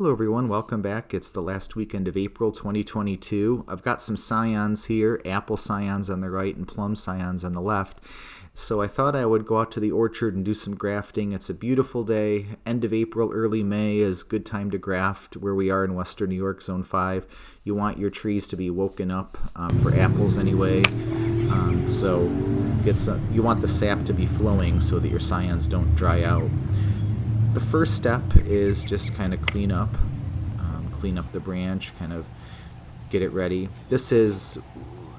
Hello everyone, welcome back. It's the last weekend of April 2022. I've got some scions here, apple scions on the right and plum scions on the left. So I thought I would go out to the orchard and do some grafting. It's a beautiful day. End of April, early May is good time to graft where we are in Western New York, Zone 5. You want your trees to be woken up for apples anyway. So you want the sap to be flowing so that your scions don't dry out. The first step is just kind of clean up the branch, kind of get it ready. This is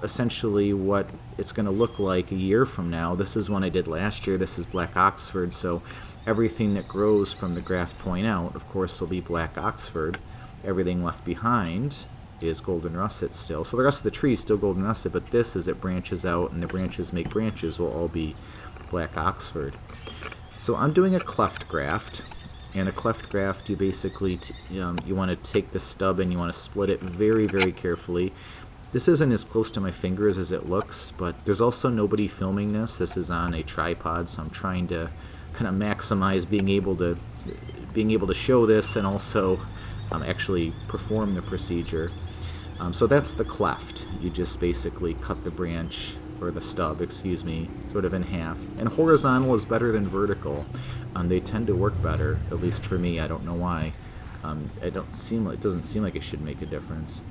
essentially what it's going to look like a year from now. This is one I did last year. This is Black Oxford, so everything that grows from the graft point out, of course, will be Black Oxford. Everything left behind is golden russet still. So the rest of the tree is still golden russet, but this, as it branches out and the branches make branches, will all be Black Oxford. So I'm doing a cleft graft, and a cleft graft, you basically you want to take the stub and you want to split it very, very carefully. This isn't as close to my fingers as it looks, but there's also nobody filming this. This is on a tripod, so I'm trying to kind of maximize being able to show this and also actually perform the procedure. So that's the cleft. You just basically cut the branch, or the stub, excuse me, sort of in half. And horizontal is better than vertical. They tend to work better, at least for me. I don't know why. It doesn't seem like it should make a difference.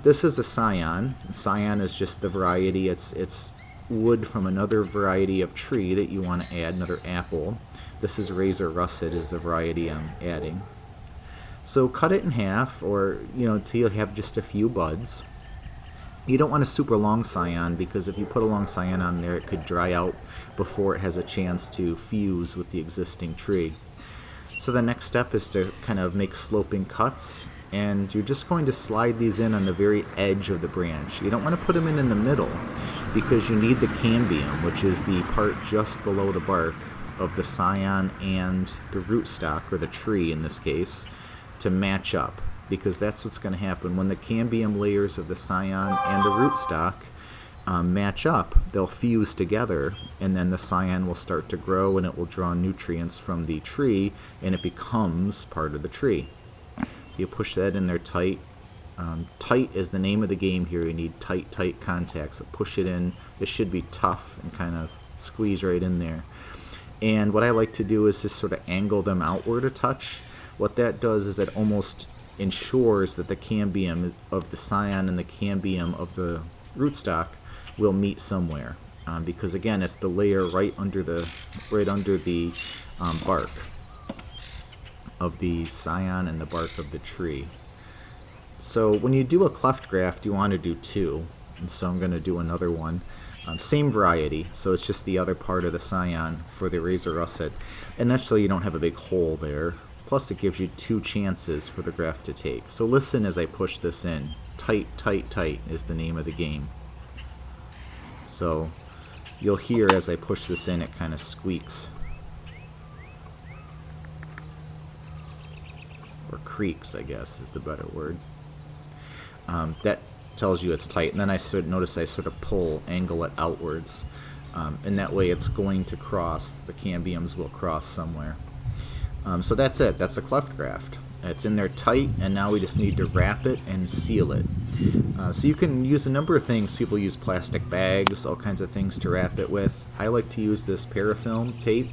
This is a scion. Scion is just the variety. It's wood from another variety of tree that you want to add, another apple. This is razor russet is the variety I'm adding. So cut it in half, or until you have just a few buds. You don't want a super long scion, because if you put a long scion on there, it could dry out before it has a chance to fuse with the existing tree. So the next step is to kind of make sloping cuts, and you're just going to slide these in on the very edge of the branch. You don't want to put them in the middle, because you need the cambium, which is the part just below the bark of the scion and the rootstock, or the tree in this case, to match up. Because that's what's going to happen. When the cambium layers of the scion and the rootstock match up, they'll fuse together, and then the scion will start to grow, and it will draw nutrients from the tree, and it becomes part of the tree. So you push that in there tight. Tight is the name of the game here. You need tight contact. So push it in. This should be tough and kind of squeeze right in there. And what I like to do is just sort of angle them outward a touch. What that does is it almost ensures that the cambium of the scion and the cambium of the rootstock will meet somewhere, because again, it's the layer right under the bark of the scion and the bark of the tree. So when you do a cleft graft, you want to do two, and so I'm going to do another one. Same variety, so it's just the other part of the scion for the razor russet, and that's so you don't have a big hole there. Plus, it gives you two chances for the graft to take. So listen as I push this in. Tight is the name of the game. So you'll hear as I push this in, it kind of squeaks. Or creaks, I guess, is the better word. That tells you it's tight. And then I sort of angle it outwards. And that way it's going to cross. The cambiums will cross somewhere. So that's it. That's a cleft graft. It's in there tight, and now we just need to wrap it and seal it. So you can use a number of things. People use plastic bags, all kinds of things to wrap it with. I like to use this parafilm tape.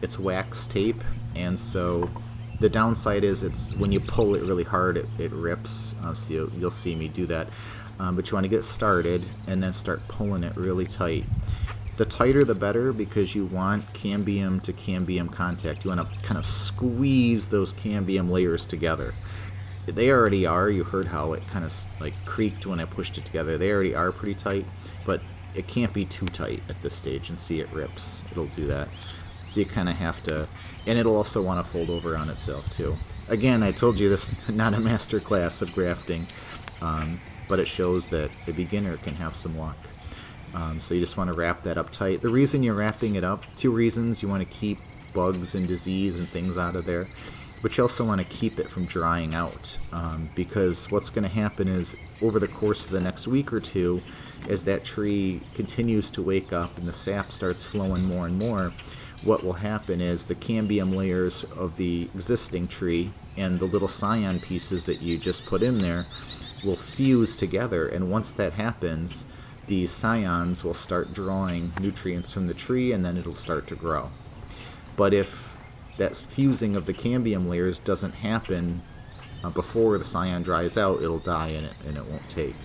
It's wax tape, and so the downside is when you pull it really hard, it rips. So you'll see me do that. But you want to get started and then start pulling it really tight. The tighter the better, because you want cambium to cambium contact. You want to kind of squeeze those cambium layers together. They already are. You heard how it kind of like creaked when I pushed it together. They already are pretty tight, but it can't be too tight at this stage, and see, it rips. It'll do that. So you kind of have to, and it'll also want to fold over on itself too. Again, I told you this is not a master class of grafting, but it shows that a beginner can have some luck. So you just want to wrap that up tight. The reason you're wrapping it up, two reasons. You want to keep bugs and disease and things out of there, but you also want to keep it from drying out, because what's going to happen is over the course of the next week or two, as that tree continues to wake up and the sap starts flowing more and more, what will happen is the cambium layers of the existing tree and the little scion pieces that you just put in there will fuse together, and once that happens, these scions will start drawing nutrients from the tree, and then it'll start to grow. But if that fusing of the cambium layers doesn't happen before the scion dries out, it'll die in it, and it won't take.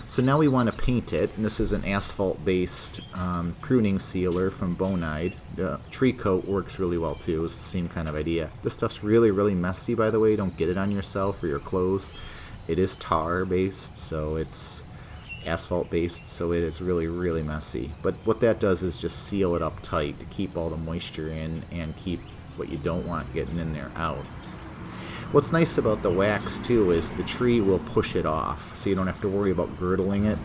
So now we want to paint it, and this is an asphalt-based pruning sealer from Bonide. Tree coat works really well too. It's the same kind of idea. This stuff's really, really messy, by the way. Don't get it on yourself or your clothes. It is tar-based, so it's asphalt-based, so it is really, really messy. But what that does is just seal it up tight to keep all the moisture in and keep what you don't want getting in there out. What's nice about the wax too is the tree will push it off, so you don't have to worry about girdling it.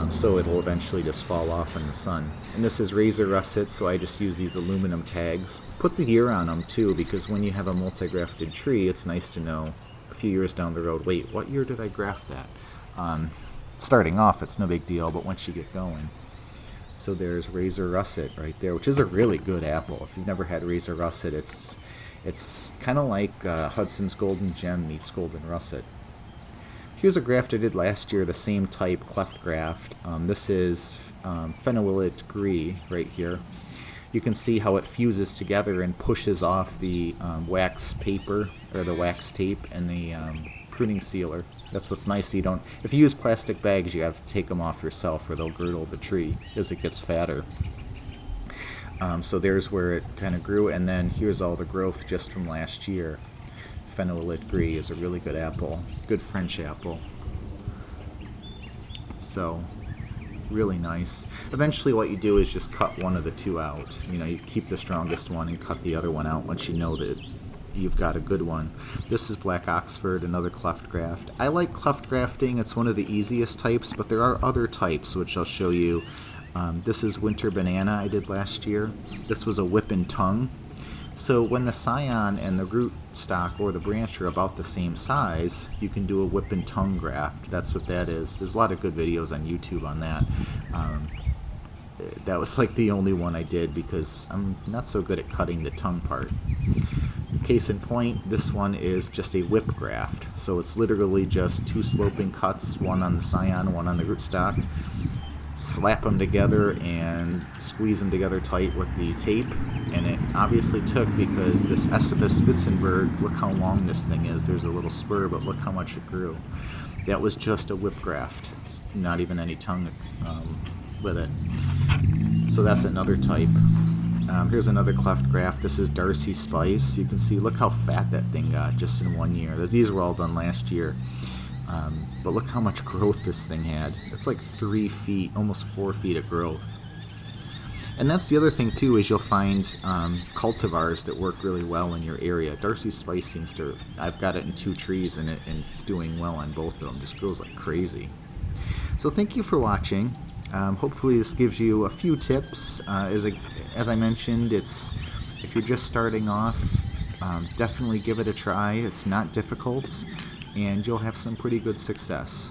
So it'll eventually just fall off in the sun. And this is razor russet, so I just use these aluminum tags. Put the year on them too, because when you have a multi-grafted tree, it's nice to know a few years down the road, wait, what year did I graft that? Starting off, it's no big deal, but once you get going. So there's razor russet right there, which is a really good apple. If you've never had razor russet, it's kind of like Hudson's Golden Gem meets Golden Russet. Here's a graft I did last year, the same type, cleft graft. This is phenolate gris right here. You can see how it fuses together and pushes off the wax paper, or the wax tape, and the pruning sealer. That's what's nice. You don't, if you use plastic bags, you have to take them off yourself or they'll girdle the tree as it gets fatter. So there's where it kind of grew, and then here's all the growth just from last year. Phenolate gris is a really good apple, good French apple. So really nice. Eventually what you do is just cut one of the two out. You know, you keep the strongest one and cut the other one out once you know that you've got a good one. This is Black Oxford, another cleft graft. I like cleft grafting. It's one of the easiest types, but there are other types which I'll show you. This is Winter Banana I did last year. This was a whip and tongue. So when the scion and the root stock or the branch are about the same size, you can do a whip and tongue graft. That's what that is. There's a lot of good videos on YouTube on that. That was like the only one I did because I'm not so good at cutting the tongue part. Case in point, this one is just a whip graft. So it's literally just two sloping cuts, one on the scion, one on the rootstock. Slap them together and squeeze them together tight with the tape. And it obviously took, because this Esopus Spitzenberg, look how long this thing is. There's a little spur, but look how much it grew. That was just a whip graft. It's not even any tongue with it. So that's another type. Here's another cleft graft. This is Darcy Spice. You can see, look how fat that thing got just in 1 year. These were all done last year. But look how much growth this thing had. It's like 3 feet, almost 4 feet of growth. And that's the other thing too, is you'll find cultivars that work really well in your area. Darcy Spice seems to, I've got it in 2 trees and it's doing well on both of them. Just grows like crazy. So thank you for watching. Hopefully this gives you a few tips. As I mentioned, if you're just starting off, definitely give it a try. It's not difficult, and you'll have some pretty good success.